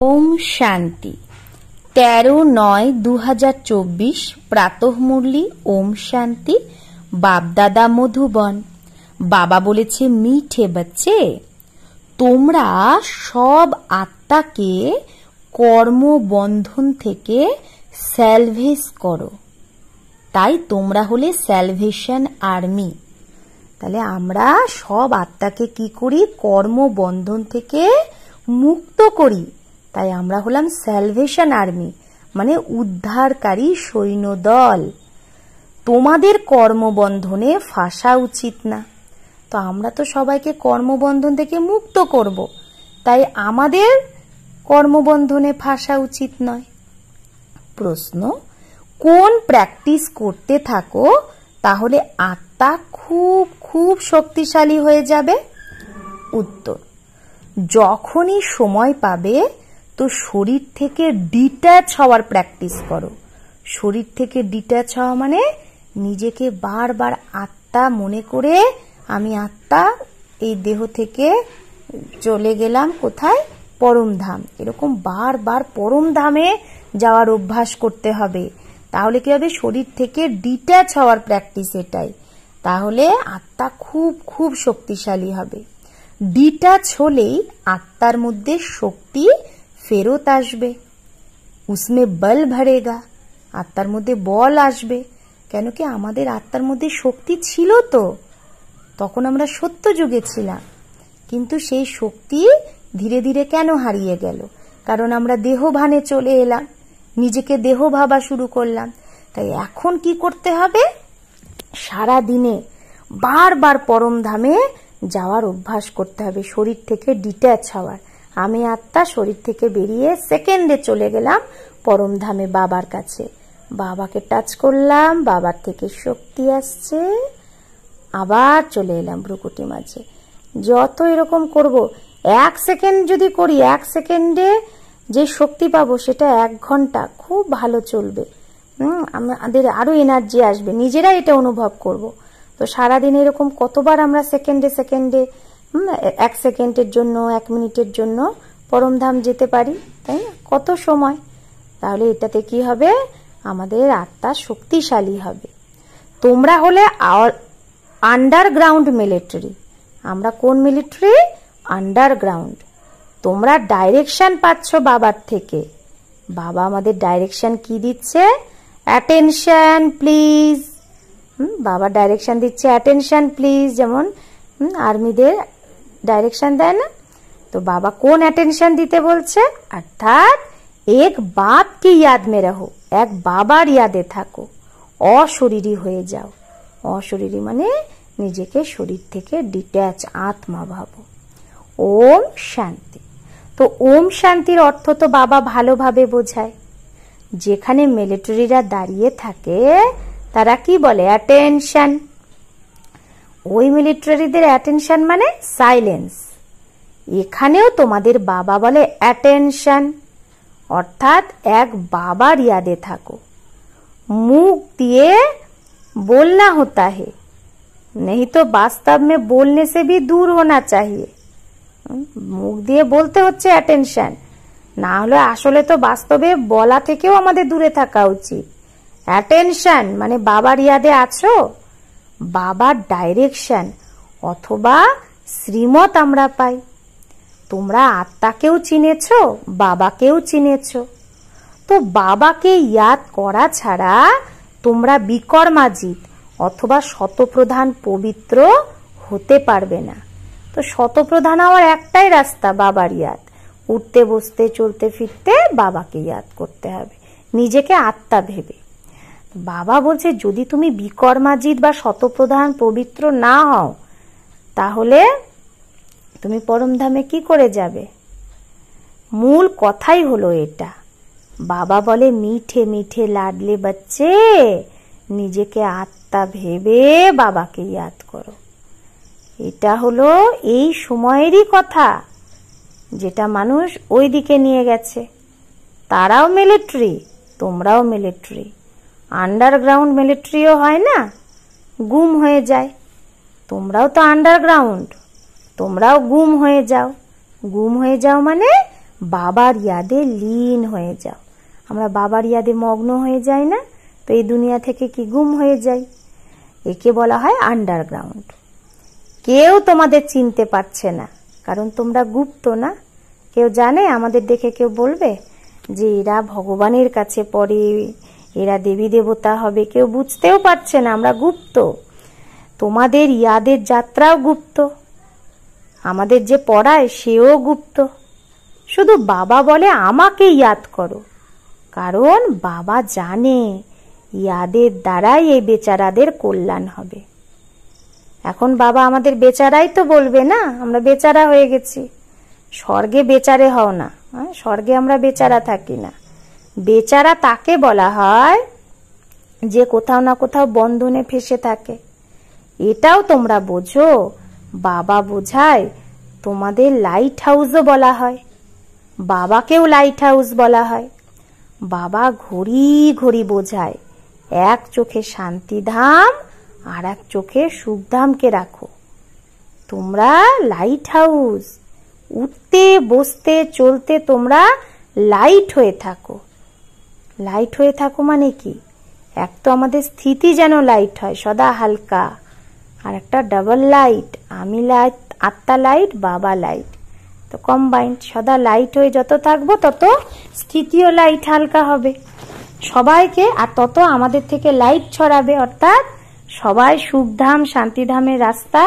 ओम शांति 13/9/2024 प्रातः मुरली ओम शांति बापदादा मधुबन। बाबा बोलेছে मीठे बच्चे তোমরা সব আত্মাকে কর্মবন্ধন থেকে স্যালভেজ করো, তাই তোমরা হলে স্যালভেশন আর্মি। তাহলে আমরা সব আত্মাকে কি করি? কর্মবন্ধন থেকে মুক্ত করি, তাই আমরা হলাম স্যালভেশন আর্মি, মানে উদ্ধারকারী সৈন্যদল। তোমাদের কর্মবন্ধনে ফাঁসা উচিত না। তো আমরা তো সবাইকে কর্মবন্ধন থেকে মুক্ত করব, তাই আমাদের কর্মবন্ধনে ফাঁসা উচিত নয়। প্রশ্ন, কোন প্র্যাকটিস করতে থাকো তাহলে আত্মা খুব খুব শক্তিশালী হয়ে যাবে? উত্তর, যখনই সময় পাবে তো শরীর থেকে ডিট্যাচ হওয়ার প্র্যাকটিস করো। শরীর থেকে ডিট্যাচ হওয়া মানে নিজেকে বারবার আত্মা মনে করে আমি আত্মা, এই দেহ থেকে চলে গেলাম কোথায়? পরমধাম। এরকম বারবার পরমধামে যাওয়ার অভ্যাস করতে হবে। তাহলে কি হবে? শরীর থেকে ডিট্যাচ হওয়ার প্র্যাকটিস এটাই। তাহলে আত্মা খুব খুব শক্তিশালী হবে। ডিট্যাচ হলেই আত্মার মধ্যে শক্তি ফেরত আসবে, উসমে বল ভরেগা, আত্মার মধ্যে বল আসবে। কেন কি আমাদের আত্মার মধ্যে শক্তি ছিল তো, তখন আমরা সত্য যুগে ছিলাম, কিন্তু সেই শক্তি ধীরে ধীরে কেন হারিয়ে গেল? কারণ আমরা দেহ ভানে চলে এলাম, নিজেকে দেহ ভাবা শুরু করলাম। তাই এখন কি করতে হবে? সারা দিনে বারবার পরমধামে যাওয়ার অভ্যাস করতে হবে, শরীর থেকে ডিট্যাচ হওয়ার। আমি আত্মা শরীর থেকে বেরিয়ে সেকেন্ডে চলে গেলাম পরমধামে বাবার কাছে, বাবাকে টাচ করলাম, বাবার থেকে শক্তি আসছে, আবার চলে এলাম ভ্রুকুটি মাঝে। যত এরকম করব, 1 সেকেন্ড যদি করি, 1 সেকেন্ডে যে শক্তি পাবো সেটা 1 ঘন্টা খুব ভালো চলবে। আমাদের আরো এনার্জি আসবে, নিজেরা এটা অনুভব করব। তো সারাদিন এরকম কতবার আমরা সেকেন্ডে সেকেন্ডে 1 সেকেন্ডের জন্য 1 মিনিটের জন্য পরমধাম যেতে পারি, তাই না? কত সময়। তাহলে এটাতে কি হবে? আমাদের আত্মা শক্তিশালী হবে। তোমরা হলে আন্ডারগ্রাউন্ড মিলিটারি। আমরা কোন মিলিটারি? আন্ডারগ্রাউন্ড। তোমরা ডাইরেকশন পাচ্ছ বাবার থেকে। বাবা আমাদের ডাইরেকশন কি দিচ্ছে? Attention please. বাবা ডাইরেকশন দিচ্ছে অ্যাটেনশন প্লিজ, যেমন আর্মিদের ডাইরেকশন দেয় না? তো বাবা কোন অ্যাটেনশন দিতে বলছে? অর্থাৎ এক বাপ কি ইয়াদ মে রহো, এক বাবার ইয়াদে থাকো, অশরীরী হয়ে যাও। অশরীরী মানে নিজেকে শরীর থেকে ডিট্যাচ, আত্মা ভাবো। ওম শান্তি। তো ওম শান্তির অর্থ তো বাবা ভালোভাবে বোঝায়। যেখানে মিলিটারিরা দাঁড়িয়ে থাকে তারা কি বলে? অ্যাটেনশন। ওই মিলিটারিদের অ্যাটেনশন মানে সাইলেন্স। এখানেও তোমাদের বাবা বলে অ্যাটেনশন, অর্থাৎ এক বাবার ইয়াদে থাকো। মুখ দিয়ে बोलना होता है, नहीं तो वास्तव में बोलने से भी दूर होना चाहिए। মুখ দিয়ে বলতে হচ্ছে অ্যাটেনশন, না হলে আসলে তো বাস্তবে বলা থেকেও আমাদের দূরে থাকা উচিত। অ্যাটেনশন মানে বাবার ইয়াদে আছো, বাবার ডাইরেকশন অথবা শ্রীমত আমরা পাই। তোমরা আত্মাকেও চিনেছো, বাবাকেও চিনেছো। তো বাবাকে ইয়াদ করা ছাড়া তোমরা বিকর্মাজিত অথবা শতপ্রধান পবিত্র হতে পারবে না। তো শতপ্রধান হওয়ার একটাই রাস্তা, বাবার ইয়াদ। উঠতে বসতে চলতে ফিরতে বাবাকে ইয়াদ করতে হবে, নিজেকে আত্মা ভেবে। বাবা বলছে যদি তুমি বিকর্মাজিত বা শতপ্রধান পবিত্র না হও তাহলে তুমি পরমধামে কি করে যাবে? মূল কথাই হলো এটা। বাবা বলে মিঠে মিঠে লাডলে বাচ্চে, নিজেকে আত্মা ভেবে বাবাকে ইয়াদ করো। এটা হলো এই সময়েরই কথা, যেটা মানুষ ওই দিকে নিয়ে গেছে। তারাও মিলিটারি, তোমরাও মিলিটারি। আন্ডারগ্রাউন্ড মিলিটারিও হয় না, গুম হয়ে যায়। তোমরাও তো আন্ডারগ্রাউন্ড, তোমরাও গুম হয়ে যাও। গুম হয়ে যাও মানে বাবার ইয়াদে লীন হয়ে যাও। আমরা বাবার ইয়াদে মগ্ন হয়ে যাই না, তো এই দুনিয়া থেকে কি গুম হয়ে যাই। একে বলা হয় আন্ডারগ্রাউন্ড। কেউ তোমাদের চিনতে পারছে না, কারণ তোমরা গুপ্ত না। কেউ জানে আমাদের দেখে কেউ বলবে যে এরা ভগবানের কাছে পড়ে, এরা দেবী দেবতা হবে? কেউ বুঝতেও পারছে না, আমরা গুপ্ত। তোমাদের ইয়াদের যাত্রাও গুপ্ত, আমাদের যে পড়ায় সেও গুপ্ত। শুধু বাবা বলে আমাকে ইয়াদ করো, কারণ বাবা জানে ইয়াদের দ্বারাই এই বেচারাদের কল্যাণ হবে। এখন বাবা আমাদের বেচারাই তো বলবে না, আমরা বেচারা হয়ে গেছি। স্বর্গে বেচারে হও না, স্বর্গে আমরা বেচারা থাকি না। বেচারা তাকে বলা হয় যে কোথাও না কোথাও বন্ধনে ফেসে থাকে। এটাও তোমরা বোঝো, বাবা বোঝায়। তোমাদের লাইট হাউসও বলা হয়, বাবাকেও লাইট হাউস বলা হয়। বাবা ঘড়ি ঘড়ি বোঝায়, এক চোখে শান্তিধাম আর এক চোখে সুখধামকে রাখো। তোমরা লাইট হাউস, উঠতে বসতে চলতে তোমরা লাইট হয়ে থাকো। লাইট হয়ে থাকো মানে কি? এক তো আমাদের স্থিতি যেন লাইট হয়, সদা হালকা, আর একটা ডাবল লাইট, আমি লাইট, আত্মা লাইট, বাবা লাইট, তো কম্বাইন্ড। সদা লাইট হয়ে যত থাকবো তত স্থিতিও লাইট হালকা হবে সবাইকে, আর তত আমাদের থেকে লাইট ছড়াবে, অর্থাৎ সবাই সুখধাম শান্তিধামের রাস্তা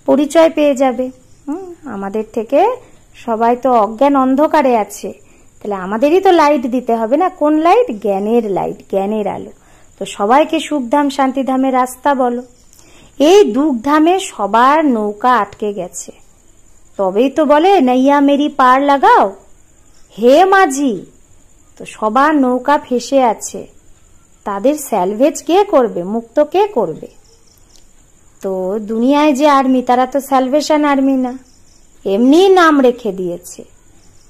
পরিচয় পেয়ে যাবে। আমাদের থেকে সবাই তো অজ্ঞান অন্ধকারে আছে, তাহলে আমাদেরই তো লাইট দিতে হবে না। কোন লাইট? জ্ঞানের লাইট, জ্ঞানের আলো। তো সবাইকে সুখধাম শান্তিধামের রাস্তা বলো। এই দুঃখধামে সবার নৌকা আটকে গেছে, তবেই তো বলে নাইয়া মেরি পার লাগাও হে মাঝি। তো সবার নৌকা ফেসে আছে, তাদের স্যালভেজ কে করবে? মুক্ত কে করবে? তো দুনিয়ায় যে আর্মি, তারা তো স্যালভেশন আর্মি না, এমনি নাম রেখে দিয়েছে।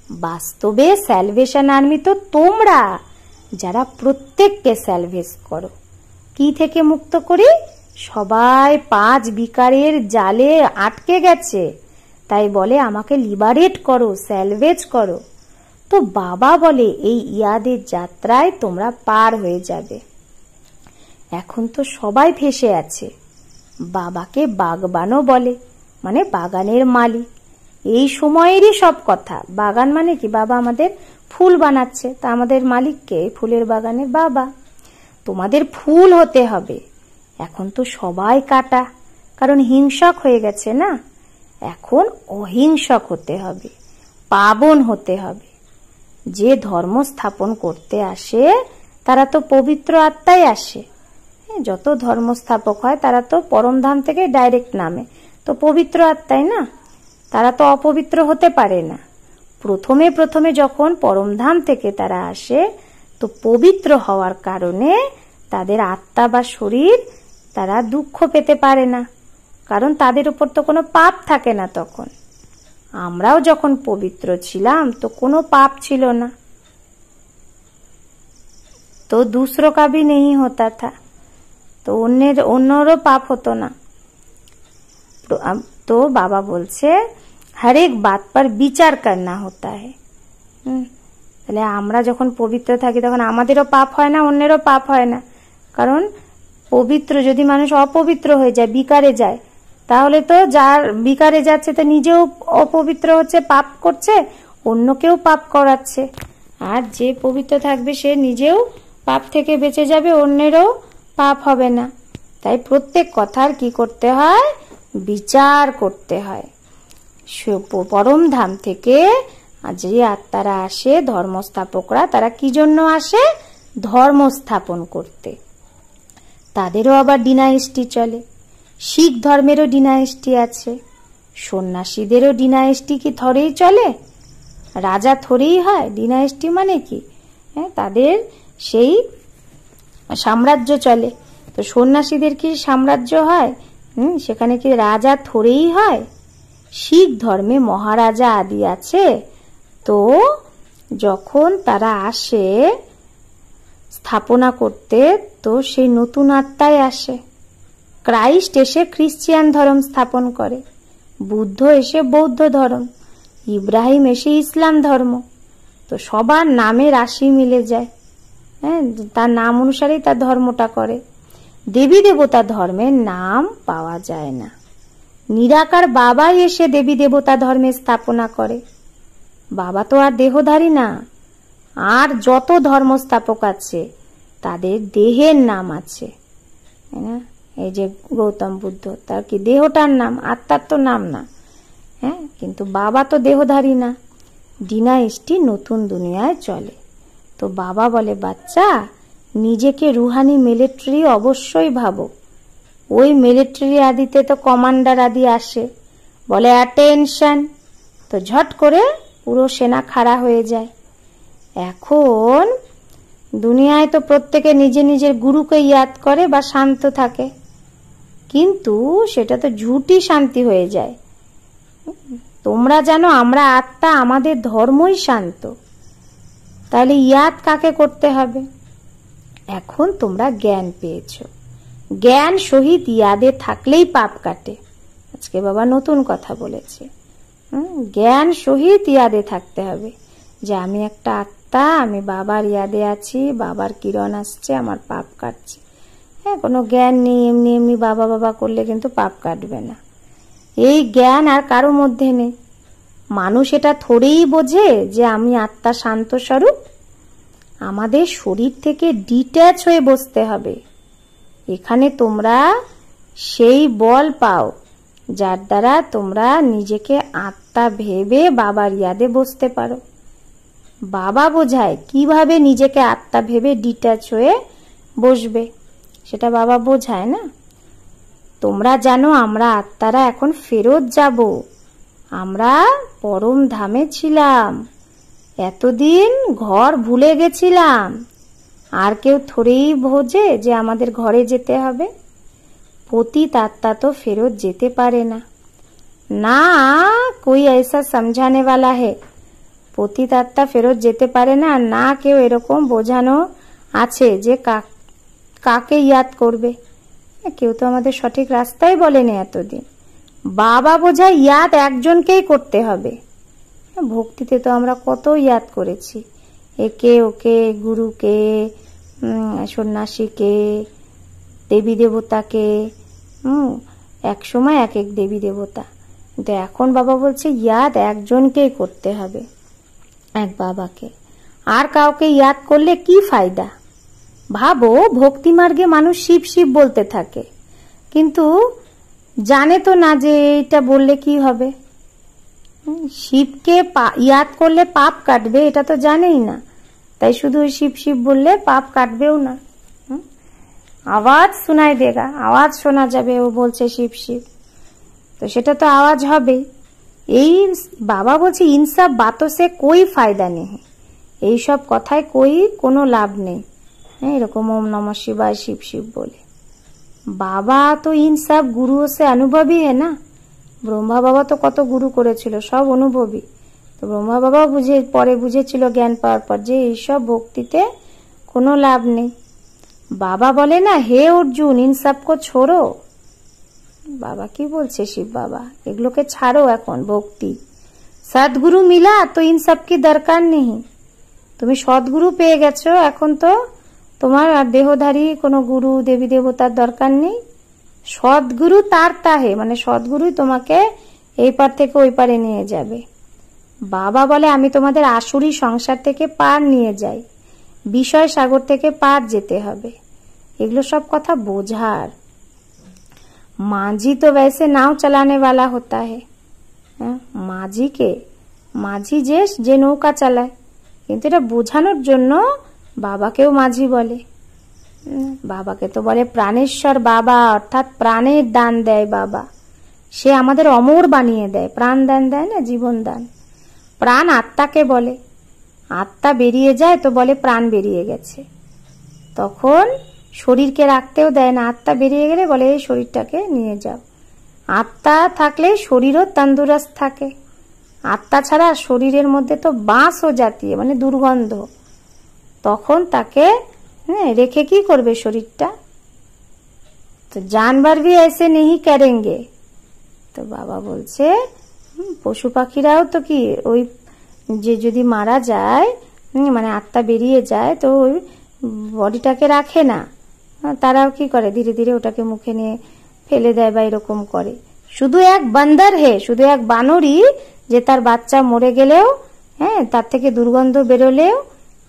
বাস্তবে স্যালভেশন আর্মি তো তোমরা, যারা প্রত্যেককে স্যালভেজ করো। কি থেকে মুক্ত করি? সবাই 5 বিকারের জালে আটকে গেছে, তাই বলে আমাকে লিবারেট করো, স্যালভেজ করো। তো বাবা বলে এই ইয়াদের যাত্রায় তোমরা পার হয়ে যাবে। এখন তো সবাই ফেসে আছে। বাবাকে বাগবানও বলে, মানে বাগানের মালিক। এই সময়েরই সব কথা। বাগান মানে কি? বাবা আমাদের ফুল বানাচ্ছে, তা আমাদের মালিককে ফুলের বাগানের বাবা। তোমাদের ফুল হতে হবে। এখন তো সবাই কাটা, কারণ হিংসক হয়ে গেছে না। এখন অহিংসক হতে হবে, পাবন হতে হবে। যে ধর্ম স্থাপন করতে আসে তারা তো পবিত্র আত্মায় আসে। যত ধর্ম স্থাপক হয় তারা তো পরমধাম থেকে ডাইরেক্ট নামে, তো পবিত্র আত্মায় না, তারা তো অপবিত্র হতে পারে না। প্রথমে যখন পরমধাম থেকে তারা আসে, তো পবিত্র হওয়ার কারণে তাদের আত্মা বা শরীর তারা দুঃখ পেতে পারে না, কারণ তাদের উপর তো কোনো পাপ থাকে না। তখন আমরাও যখন পবিত্র ছিলাম তো কোনো পাপ ছিল না, তো दूसरों का भी नहीं होता था, তো অন্যরও পাপ হতো না। তো বাবা বলছে हर एक बात पर বিচার करना होता है। তাহলে আমরা যখন পবিত্র থাকি তখন আমাদেরও পাপ হয় না, অন্যেরও পাপ হয় না। কারণ পবিত্র যদি মানুষ অপবিত্র হয়ে যায়, বিকারে যায়, তাহলে তো যার বিকারে যাচ্ছে তো নিজেও অপবিত্র হচ্ছে, পাপ করছে, অন্যকেও পাপ করাচ্ছে। আর যে পবিত্র থাকবে সে নিজেও পাপ থেকে বেঁচে যাবে, অন্যেরও পাপ হবে না। তাই প্রত্যেক কথার কি করতে হয়? বিচার করতে হয়। পরম ধাম থেকে যে আত্মারা আসে, ধর্মস্থাপকরা, তারা কি জন্য আসে? ধর্ম স্থাপন করতে। তাদেরও আবার ডিনাইস্টি চলে। শিখ ধর্মেরও ডিনাইস্টি আছে, সন্ন্যাসীদেরও ডিনাইস্টি কি থরেই চলে? রাজা থরেই হয়? ডিনাইস্টি মানে কি? তাদের সেই সাম্রাজ্য চলে। তো সন্ন্যাসীদের কি সাম্রাজ্য হয়? সেখানে কি রাজা থরেই হয়? শিখ ধর্মে মহারাজা আদি আছে। তো যখন তারা আসে স্থাপনা করতে, তো সেই নতুন আত্মায় আসে। ক্রাইস্ট এসে খ্রিস্টিয়ান ধর্ম স্থাপন করে, বুদ্ধ এসে বৌদ্ধ ধর্ম, ইব্রাহিম এসে ইসলাম ধর্ম, তো সবার নামে রাশি মিলে যায়, হ্যাঁ, তার নাম অনুসারেই তার ধর্মটা করে। দেবী দেবতা ধর্মের নাম পাওয়া যায় না। নিরাকার বাবাই এসে দেবী দেবতা ধর্মের স্থাপনা করে। বাবা তো আর দেহধারী না। আর যত ধর্মস্থাপক আছে তাদের দেহের নাম আছে, এই যে গৌতম বুদ্ধ, তার কি দেহটার নাম, আত্মার তো নাম না, হ্যাঁ, কিন্তু বাবা তো দেহধারী না। ডিনাইস্টি নতুন দুনিয়ায় চলে। তো বাবা বলে, বাচ্চা নিজেকে রুহানি মিলিটারি অবশ্যই ভাবো। ওই মিলিটারি আদিতে তো কমান্ডার আদি আসে, বলে অ্যাটেনশন, তো ঝট করে পুরো সেনা খাড়া হয়ে যায়। এখন দুনিয়ায় তো প্রত্যেকে নিজে নিজের গুরুকে ইয়াদ করে বা শান্ত থাকে, কিন্তু সেটা তো ঝুটি শান্তি হয়ে যায়। তোমরা জানো আমরা আত্মা, আমাদের ধর্মই শান্ত, তাহলে ইয়াদ কাকে করতে হবে? এখন তোমরা জ্ঞান পেয়েছো, জ্ঞান সহিত ইয়াদে থাকলেই পাপ কাটে। আজকে বাবা নতুন কথা বলেছে, জ্ঞান সহিত ইয়াদে থাকতে হবে যে আমি একটা আত্মা, আমি বাবার ইয়াদে আছি, বাবার কিরণ আসছে, আমার পাপ কাটছে। হ্যাঁ, কোনো জ্ঞান নেই, এমনি এমনি বাবা বাবা করলে কিন্তু পাপ কাটবে না। এই জ্ঞান আর কারো মধ্যে নেই। মানুষ এটা থোড়েই বোঝে যে আমি আত্মা শান্ত স্বরূপ। আমাদের শরীর থেকে ডিট্যাচ হয়ে বসতে হবে। এখানে তোমরা সেই বল পাও যার দ্বারা তোমরা নিজেকে আত্মা ভেবে বাবার ইয়াদে বসতে পারো। বাবা বোঝায় কিভাবে নিজেকে আত্মা ভেবে ডিট্যাচ হয়ে বসবে, সেটা বাবা বোঝায় না। তোমরা জানো আমরা আত্মারা এখন ফেরত যাব। আমরা পরম ধামে ছিলাম, এতদিন ঘর ভুলে গেছিলাম। আর কেউ থোড়েই বোঝে যে আমাদের ঘরে যেতে হবে। পতিত আত্মা তো ফেরত যেতে পারে না, না কোই ऐसा समझाने वाला है। পতিত আত্মা ফেরত যেতে পারে না, না কেউ এরকম বোঝানো আছে যে কাকে ইয়াদ করবে। কেউ তো আমাদের সঠিক রাস্তাই বলেনি এতদিন। বাবা বোঝায় ইয়াদ একজনকেই করতে হবে। ভক্তিতে তো আমরা কত ইয়াদ করেছি, একে ওকে, গুরুকে, সন্ন্যাসীকে, দেবী দেবতাকে, এক সময় এক এক দেবী দেবতা। কিন্তু এখন বাবা বলছে ইয়াদ একজনকেই করতে হবে, এক বাবাকে। আর কাউকে ইয়াদ করলে কি ফায়দা? ভাবো, ভক্তি মার্গে মানুষ শিব শিব বলতে থাকে, কিন্তু জানে তো না যে এটা বললে কি হবে। শিবকে ইয়াদ করলে পাপ কাটবে এটা তো জানেই না, তাই শুধু শিব শিব বললে পাপ কাটবেও না। আওয়াজ শোনাই দেগা, আওয়াজ শোনা যাবে ও বলছে শিব শিব, তো সেটা তো আওয়াজ হবে। এই বাবা বলছে ইন সব বাতোं से कोई फायदा नहीं, এই সব কথায় কোনো লাভ নেই। এরকম ওম নমঃ শিবায় শিব শিব বলে বাবা তো ইন সব গুরুও সে অনুভবী है না। ব্রহ্মা বাবা তো কত গুরু করেছিল, সব অনুভবী। তো ব্রহ্মা বাবা পরে বুঝেছিল জ্ঞান পাওয়ার পর যে এইসব ভক্তিতে কোনো লাভ নেই। বাবা বলে না, হে অর্জুন ইন সবকো ছোড়ো। বাবা কি বলছে শিব বাবা, এগুলোকে ছাড়ো এখন ভক্তি। সদ্গুরু মিলা তো ইন সব কি দরকার নেই। তুমি সদ্গুরু পেয়ে গেছো, এখন তো তোমার আর দেহধারী কোনো গুরু দেবী দেবতার দরকার নেই। সদ্গুরু তার তাহে, মানে সদ্গুরুই তোমাকে এই পার থেকে ওই পারে নিয়ে যাবে। বাবা বলে আমি তোমাদের আসুরি সংসার থেকে পার নিয়ে যাই, বিষয় সাগর থেকে পার যেতে হবে। এগুলো সব কথা বোঝার। মাঝি তো वैसे नाव चलाने वाला होता है। মাঝি যে নৌকা চালায়, কিন্তু এটা বোঝানোর জন্য বাবাকেও মাঝি বলে। বাবাকে তো বলে প্রাণেশ্বর বাবা, অর্থাৎ প্রাণের দান দেয় বাবা। সে আমাদের অমর বানিয়ে দেয়, প্রাণ দান দেয় না, জীবন দান। প্রাণ আত্মাকে বলে, আত্মা বেরিয়ে যায় তো বলে প্রাণ বেরিয়ে গেছে, তখন শরীরকে রাখতেও দেয় না। আত্মা বেরিয়ে গেলে বলে এই শরীরটাকে নিয়ে যাও। আত্মা থাকলে শরীরও তন্দুরস্ত থাকে। আত্মা ছাড়া শরীরের মধ্যে তো বাঁশও জাতীয়, মানে দুর্গন্ধ, তখন তাকে রেখে কি করবে শরীরটা? তো জানবার ভি ऐसे नहीं करेंगे। তো বাবা বলছে পশু পাখিরাও তো কি ওই যে যদি মারা যায়, মানে আত্মা বেরিয়ে যায়, তো ওই বডিটাকে রাখে না, তারাও কি করে ধীরে ধীরে ওটাকে মুখে নিয়ে ফেলে দেয় বা এরকম করে। শুধু এক বান্দর শুধু এক বানরই যে তার বাচ্চা মরে গেলেও, হ্যাঁ, তার থেকে দুর্গন্ধ বেরোলেও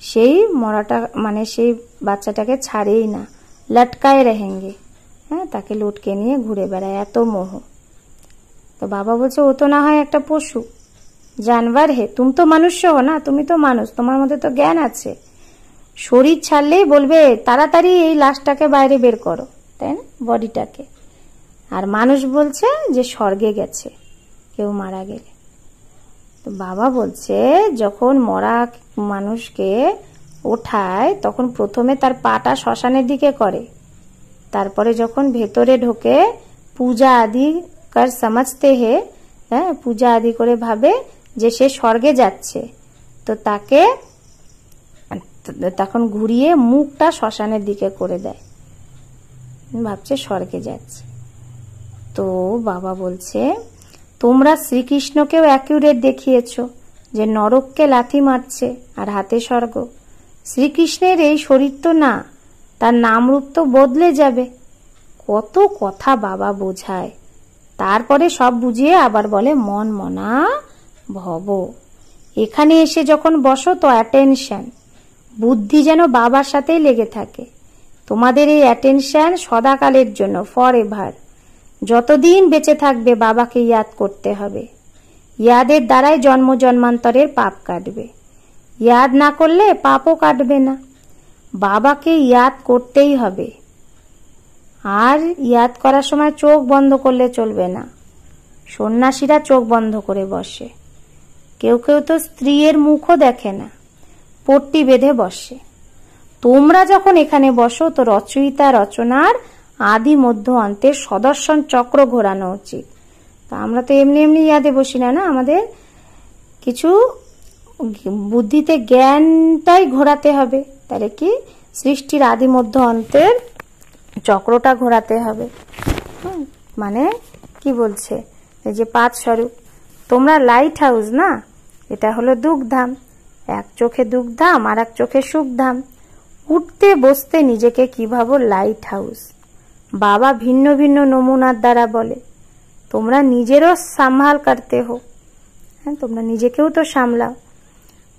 সেই মরাটা মানে সেই বাচ্চাটাকে ছাড়েই না, লটকায় রেহেঙ্গে, হ্যাঁ, তাকে লটকে নিয়ে ঘুরে বেড়ায়, এত মোহ। তো বাবা বলছে ও তো না হয় একটা পশু জানবার তুম তো মনুষ্য হো না, তুমি তো মানুষ, তোমার মধ্যে তো জ্ঞান আছে, শরীর ছাড়লেই বলবে তাড়াতাড়ি এই লাশটাকে বাইরে বের করো, তাই না, বডিটাকে। আর মানুষ বলছে যে স্বর্গে গেছে কেউ মারা গেলে। তো বাবা বলছে যখন মরা মানুষকে ওঠায় তখন প্রথমে তার পাটা শ্মশানের দিকে করে, তারপরে যখন ভেতরে ঢোকে পূজা আদি কার সমঝতে হে, হ্যাঁ, পূজা আদি করে ভাবে যে সে স্বর্গে যাচ্ছে, তো তাকে তখন ঘুরিয়ে মুখটা শ্মশানের দিকে করে দেয়, ভাবছে স্বর্গে যাচ্ছে। তো বাবা বলছে তোমরা শ্রীকৃষ্ণকেও অ্যাকিউরেট দেখিয়েছো যে নরককে লাথি মারছে আর হাতে স্বর্গ। শ্রীকৃষ্ণের এই শরীর তো না, তার নামরূপ তো বদলে যাবে। কত কথা বাবা বোঝায়, তারপরে সব বুঝিয়ে আবার বলে মন মনা ভব। এখানে এসে যখন বসো তো অ্যাটেনশন, বুদ্ধি যেন বাবার সাথেই লেগে থাকে। তোমাদের এই অ্যাটেনশন সদাকালের জন্য, ফর এভার, যতদিন বেঁচে থাকবে বাবাকে ইয়াদ করতে হবে। ইয়াদের দ্বারাই জন্ম জন্মান্তরের পাপ কাটবে, ইয়াদ না করলে পাপও কাটবে না। বাবাকে ইয়াদ করতেই হবে। আর ইয়াদ করার সময় চোখ বন্ধ করলে চলবে না। সন্ন্যাসীরা চোখ বন্ধ করে বসে, কেউ কেউ তো স্ত্রীর মুখও দেখে না, পট্টি বেঁধে বসে। তোমরা যখন এখানে বসো তো রচয়িতা রচনার আদি মধ্য অন্তের সদর্শন চক্র ঘোরানো উচিত। তা আমরা তো এমনি এমনি ইয়াদে বসি না, না, আমাদের কিছু বুদ্ধিতে জ্ঞানটাই ঘোরাতে হবে। তাহলে কি সৃষ্টির আদি মধ্য অন্তের চক্রটা ঘোরাতে হবে। মানে কি বলছে, এই যে 5 স্বরূপ, তোমরা লাইট হাউস না, এটা হলো দুঃখধাম, এক চোখে দুঃখধাম আর এক চোখে সুখধাম। উঠতে বসতে নিজেকে কি ভাবো, লাইট হাউস। বাবা ভিন্ন ভিন্ন নমুনার দ্বারা বলে তোমরা নিজেরও সামহাল করতে হো, হ্যাঁ, তোমরা নিজেকেও তো সামলাও।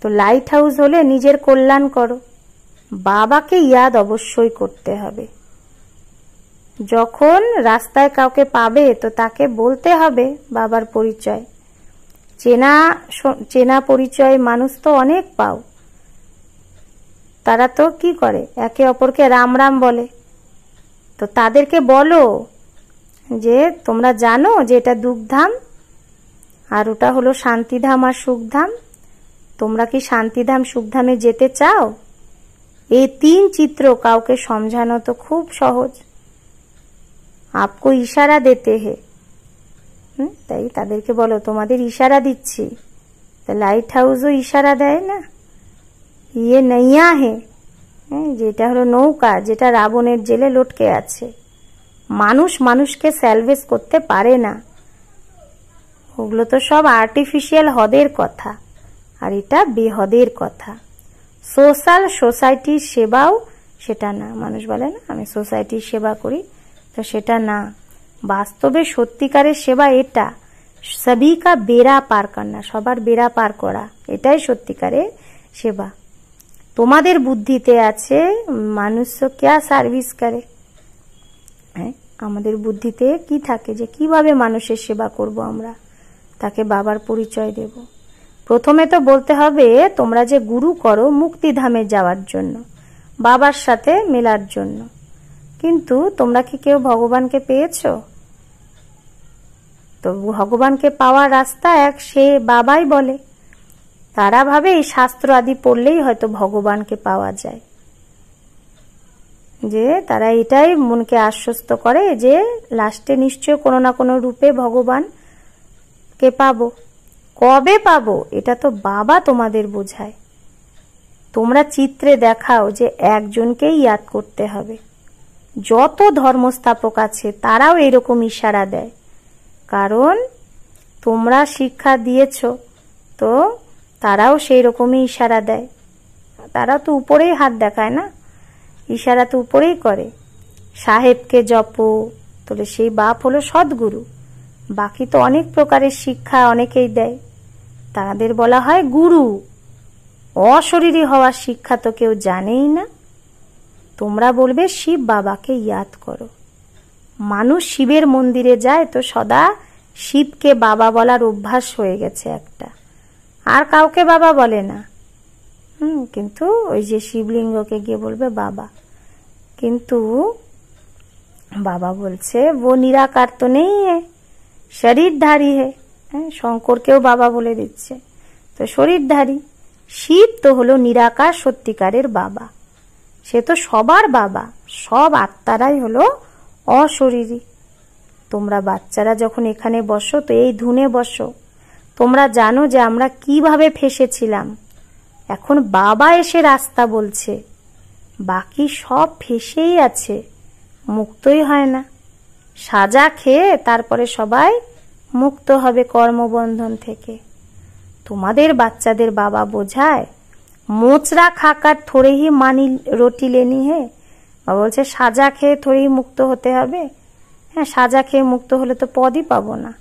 তো লাইট হাউস হলে নিজের কল্যাণ করো, বাবাকে ইয়াদ অবশ্যই করতে হবে। যখন রাস্তায় কাউকে পাবে তো তাকে বলতে হবে বাবার পরিচয়। চেনা পরিচয় মানুষ তো অনেক পাও, তারা তো কি করে একে অপরকে রাম রাম বলে। তো তাদেরকে বলো যে তোমরা জানো যে এটা দুঃখধাম আর ওটা হলো শান্তিধাম আর সুখধাম। তোমরা কি শান্তিধাম সুখধামে যেতে চাও? এই 3 চিত্র কাউকে সমঝানো তো খুব সহজ। আপকো ইশারা দেতে হে, তাই তাদেরকে বলো তোমাদের ইশারা দিচ্ছি। তো লাইট হাউসও ইশারা দেয় না, ইয়ে নৈয়া হে, যেটা হলো নৌকা, যেটা রাবণের জেলে লটকে আছে। মানুষ মানুষকে স্যালভেজ করতে পারে না, ওগুলো তো সব আর্টিফিশিয়াল হদের কথা, আর এটা বেহদের কথা। সোশ্যাল সোসাইটির সেবাও সেটা না। মানুষ বলে না আমি সোসাইটির সেবা করি, তো সেটা না। বাস্তবে সত্যিকারের সেবা এটা, সবই কা বেড়া পার করনা, সবার বেড়া পার করা, এটাই সত্যিকারের সেবা। তোমাদের বুদ্ধিতে আছে মানুষ ক্যা সার্ভিস করে, হ্যাঁ, আমাদের বুদ্ধিতে কি থাকে যে কিভাবে মানুষের সেবা করব আমরা, তাকে বাবার পরিচয় দেব। প্রথমে তো বলতে হবে তোমরা যে গুরু করো মুক্তিধামে যাওয়ার জন্য, বাবার সাথে মেলার জন্য, কিন্তু তোমরা কি কেউ ভগবানকে পেয়েছো? তো ভগবানকে পাওয়ার রাস্তা এক, সে বাবাই বলে। তারা ভাবে এই শাস্ত্র আদি পড়লেই হয়তো ভগবানকে পাওয়া যায়, যে তারা এটাই মনকে আশ্বস্ত করে যে লাস্টে নিশ্চয় কোনো না কোনো রূপে ভগবানকে পাবো। কবে পাবো এটা তো বাবা তোমাদের বোঝায়। তোমরা চিত্রে দেখাও যে একজনকেই ইয়াদ করতে হবে। যত ধর্মস্থাপক আছে তারাও এরকম ইশারা দেয়, কারণ তোমরা শিক্ষা দিয়েছ, তো তারাও সেই রকমই ইশারা দেয়। তারা তো উপরেই হাত দেখায় না, ইশারা তো উপরেই করে। সাহেবকে জপো, তাহলে সেই বাপ হলো সদ্গুরু। বাকি তো অনেক প্রকারের শিক্ষা অনেকেই দেয়, তাদের বলা হয় গুরু। অশরীরী হওয়ার শিক্ষা তো কেউ জানেই না। তোমরা বলবে শিব বাবাকে ইয়াদ করো। মানুষ শিবের মন্দিরে যায় তো সদা শিবকে বাবা বলার অভ্যাস হয়ে গেছে একটা, আর কাউকে বাবা বলে না। কিন্তু ওই যে শিবলিঙ্গকে গিয়ে বলবে বাবা। কিন্তু বাবা বলছে वो निराकार तो नहीं है, शरीरधारी है। শঙ্করকেও বাবা বলে দিচ্ছে, তো শরীরধারী। শিব তো হলো নিরাকার সত্যিকারের বাবা, সে তো সবার বাবা। সব আত্মারাই হলো অশরীরী। তোমরা বাচ্চারা যখন এখানে বসো তো এই ধুনে বসো, তোমরা জানো যে আমরা কিভাবে ফেসেছিলাম। এখন বাবা এসে রাস্তা বলছে, বাকি সব ফেসেই আছে, মুক্তই হয় না। সাজা খেয়ে তারপরে সবাই মুক্ত হবে কর্মবন্ধন থেকে। তোমাদের বাচ্চাদের বাবা বোঝায় মোচরা খাকার থোড়ে হি মানি রুটি লেনি হে। বাবা বলছে সাজা খেয়ে থোড়েই মুক্ত হতে হবে। হ্যাঁ, সাজা খেয়ে মুক্ত হলে তো পদই পাবো না।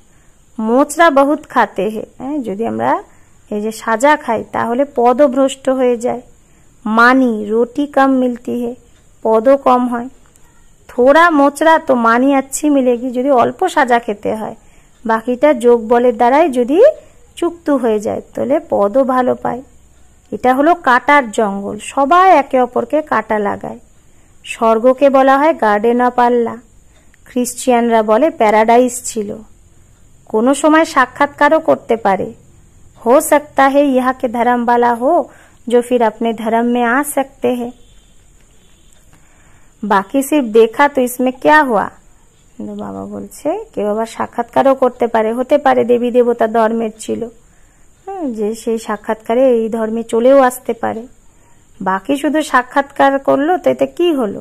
মোচরা বহুত খাতে হে, যদি আমরা এই যে সাজা খাই তাহলে পদও ভ্রষ্ট হয়ে যায়। মানি রুটি কম মিলতি হে, পদও কম হয়। থোড়া মোচরা তো মানি আচ্ছি মিলেগি, যদি অল্প সাজা খেতে হয়। বাকিটা যোগ বলের দ্বারাই যদি চুক্ত হয়ে যায় তাহলে পদও ভালো পায়। এটা হলো কাটার জঙ্গল, সবাই একে অপরকে কাটা লাগায়। স্বর্গকে বলা হয় গার্ডেন অফ আল্লাহ, খ্রিস্টিয়ানরা বলে প্যারাডাইস ছিল। কোনো সময় সাক্ষাৎকারও করতে পারে। हो सकता है यहाँ के धर्म वाला हो जो फिर अपने धर्म में आ सकते हैं। बाकी सिर्फ देखा तो इसमें क्या हुआ। বাবা বলছে কেউ আবার সাক্ষাৎকারও করতে পারে, হতে পারে দেবী দেবতা ধর্মের ছিল, যে সেই সাক্ষাৎকারে এই ধর্মে চলেও আসতে পারে। বাকি শুধু সাক্ষাৎকার করলো তো এতে কি হলো,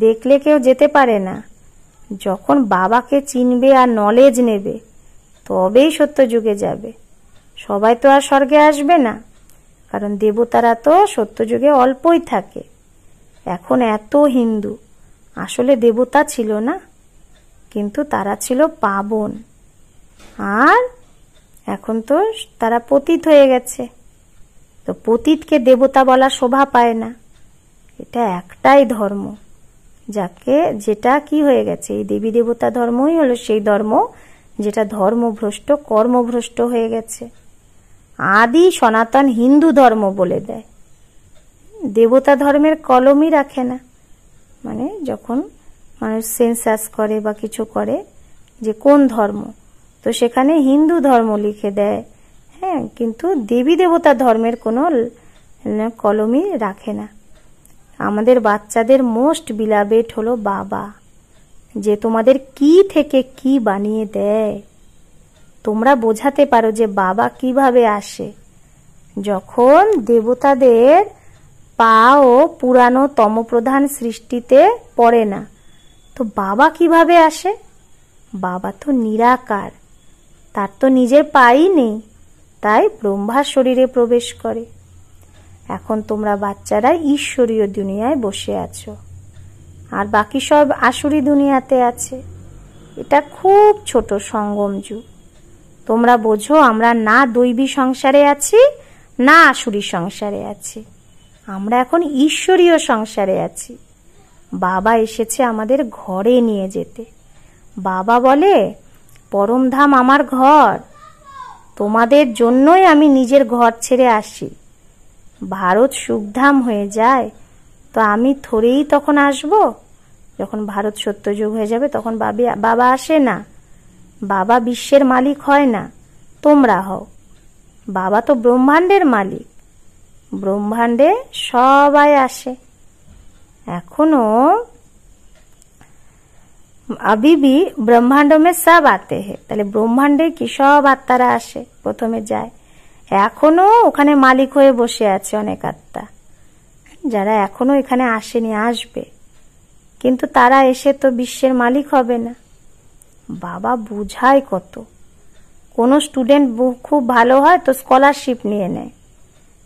দেখলে কেউ যেতে পারে না। যখন বাবাকে চিনবে আর নলেজ নেবে তবেই সত্য যুগে যাবে। সবাই তো আর স্বর্গে আসবে না, কারণ দেবতারা তো সত্য যুগে অল্পই থাকে। এখন এত হিন্দু আসলে দেবতা ছিল না, কিন্তু তারা ছিল পাবন, আর এখন তো তারা পতিত হয়ে গেছে। তো পতিতকে দেবতা বলা শোভা পায় না। এটা একটাই ধর্ম যেটা কি হয়ে গেছে, এই দেবী দেবতা ধর্মই হলো সেই ধর্ম যেটা ধর্মভ্রষ্ট কর্মভ্রষ্ট হয়ে গেছে। আদি সনাতন হিন্দু ধর্ম বলে দেয়, দেবতা ধর্মের কলমই রাখে না। মানে যখন মানুষ সেন্সাস করে বা কিছু করে যে কোন ধর্ম, তো সেখানে হিন্দু ধর্ম লিখে দেয়, হ্যাঁ, কিন্তু দেবী দেবতা ধর্মের কোনো কলমই রাখে না। আমাদের বাচ্চাদের মোস্ট বিলাভেড হলো বাবা, যে তোমাদের কি থেকে কি বানিয়ে দেয়। তোমরা বোঝাতে পারো যে বাবা কিভাবে আসে। যখন দেবতাদের পা ও পুরানো তমপ্রধান সৃষ্টিতে পড়ে না, তো বাবা কিভাবে আসে। বাবা তো নিরাকার, তার তো নিজের পাই নেই, তাই ব্রহ্মার শরীরে প্রবেশ করে। এখন তোমরা বাচ্চারা ঈশ্বরীয় দুনিয়ায় বসে আছো, আর বাকি সব আসুরি দুনিয়াতে আছে। এটা খুব ছোট সঙ্গম যুগ। তোমরা বোঝো আমরা না দৈবী সংসারে আছি না আসুরি সংসারে আছি, আমরা এখন ঈশ্বরীয় সংসারে আছি। বাবা এসেছে আমাদের ঘরে নিয়ে যেতে। বাবা বলে পরমধাম আমার ঘর, তোমাদের জন্যই আমি নিজের ঘর ছেড়ে আসি। ভারত সুখধাম হয়ে যায় তো আমি থোড়েই তখন আসব। যখন ভারত সত্যযুগ হয়ে যাবে তখন বাবা আসে না। বাবা বিশ্বের মালিক হয় না, তোমরা হও। বাবা তো ব্রহ্মাণ্ডের মালিক, ব্রহ্মাণ্ডে সবাই আসে। এখনো अभी भी ब्रह्मांड में सब आते हैं, তাহলে ব্রহ্মাণ্ডে কি সব আত্মারা আসে, প্রথমে যায়। এখনো ওখানে মালিক হয়ে বসে আছে অনেক আত্মা, যারা এখনো এখানে আসেনি, আসবে, কিন্তু তারা এসে তো বিশ্বের মালিক হবে না। বাবা বুঝায় কত, কোনো স্টুডেন্ট খুব ভালো হয় তো স্কলারশিপ নিয়ে নেয়।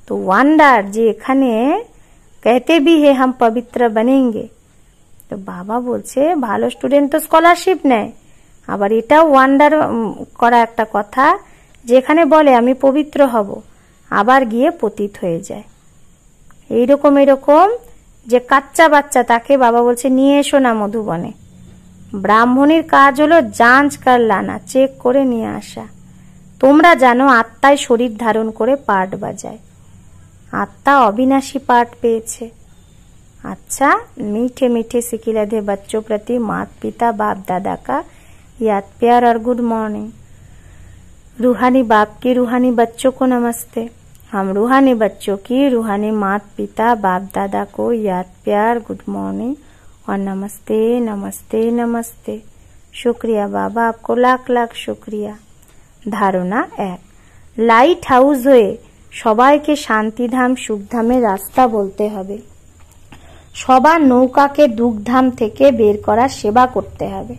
তো ওয়ান্ডার যে এখানে कहते भी है हम पवित्र बनेंगे, তো বাবা বলছে ভালো স্টুডেন্ট তো স্কলারশিপ নেয়, আবার এটাও ওয়ান্ডার করা একটা কথা, যেখানে বলে আমি পবিত্র হব আবার গিয়ে পতিত হয়ে যায়। এইরকম এরকম যে কাচ্চা বাচ্চা তাকে বাবা বলছে নিয়ে এসো না মধুবনে। ব্রাহ্মণীর কাজ হলো যাঞ্চ কর লানা, চেক করে নিয়ে আসা। তোমরা জানো আত্মায় শরীর ধারণ করে পাঠ বাজায়, আত্মা অবিনাশী পাঠ পেয়েছে। अच्छा, मीठे मीठे सिकिलधे बच्चों प्रति माता पिता बाप दादा का याद प्यार और गुड मॉर्निंग। रूहानी बाप की रूहानी बच्चों को नमस्ते। हम रूहानी बच्चों की रूहानी माता पिता बाप दादा को याद प्यार गुड मॉर्निंग और नमस्ते नमस्ते नमस्ते। शुक्रिया बाबा, आपको लाख लाख शुक्रिया। धारणा 1, लाइट हाउस হয়ে সবাইকে শান্তিধাম সুখধামের রাস্তা বলতে হবে। সবার নৌকাকে দুঃখধাম থেকে বের করার সেবা করতে হবে,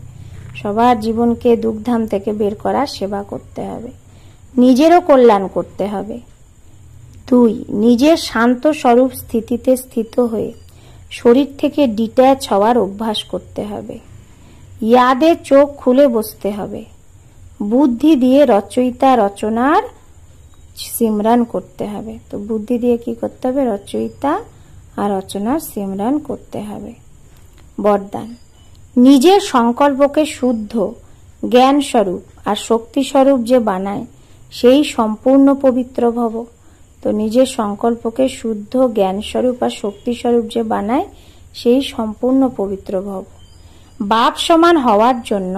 সবার জীবনকে দুঃখধাম থেকে বের করার সেবা করতে হবে, নিজেরও কল্যাণ করতে হবে। 2, নিজের শান্ত স্বরূপ স্থিতিতে স্থিত হয়ে শরীর থেকে ডিট্যাচ হওয়ার অভ্যাস করতে হবে। ইয়াদে চোখ খুলে বসতে হবে। বুদ্ধি দিয়ে রচয়িতা রচনার সিমরান করতে হবে। তো বুদ্ধি দিয়ে কি করতে হবে? রচয়িতা আর রচনার সিমরান করতে হবে। বরদান, নিজের সংকল্পকে শুদ্ধ জ্ঞান স্বরূপ আর শক্তি স্বরূপ যে বানায় সেই সম্পূর্ণ পবিত্র ভব। তো নিজের সংকল্পকে শুদ্ধ জ্ঞান স্বরূপ আর শক্তি স্বরূপ যে বানায় সেই সম্পূর্ণ পবিত্র ভব। বাপ সমান হওয়ার জন্য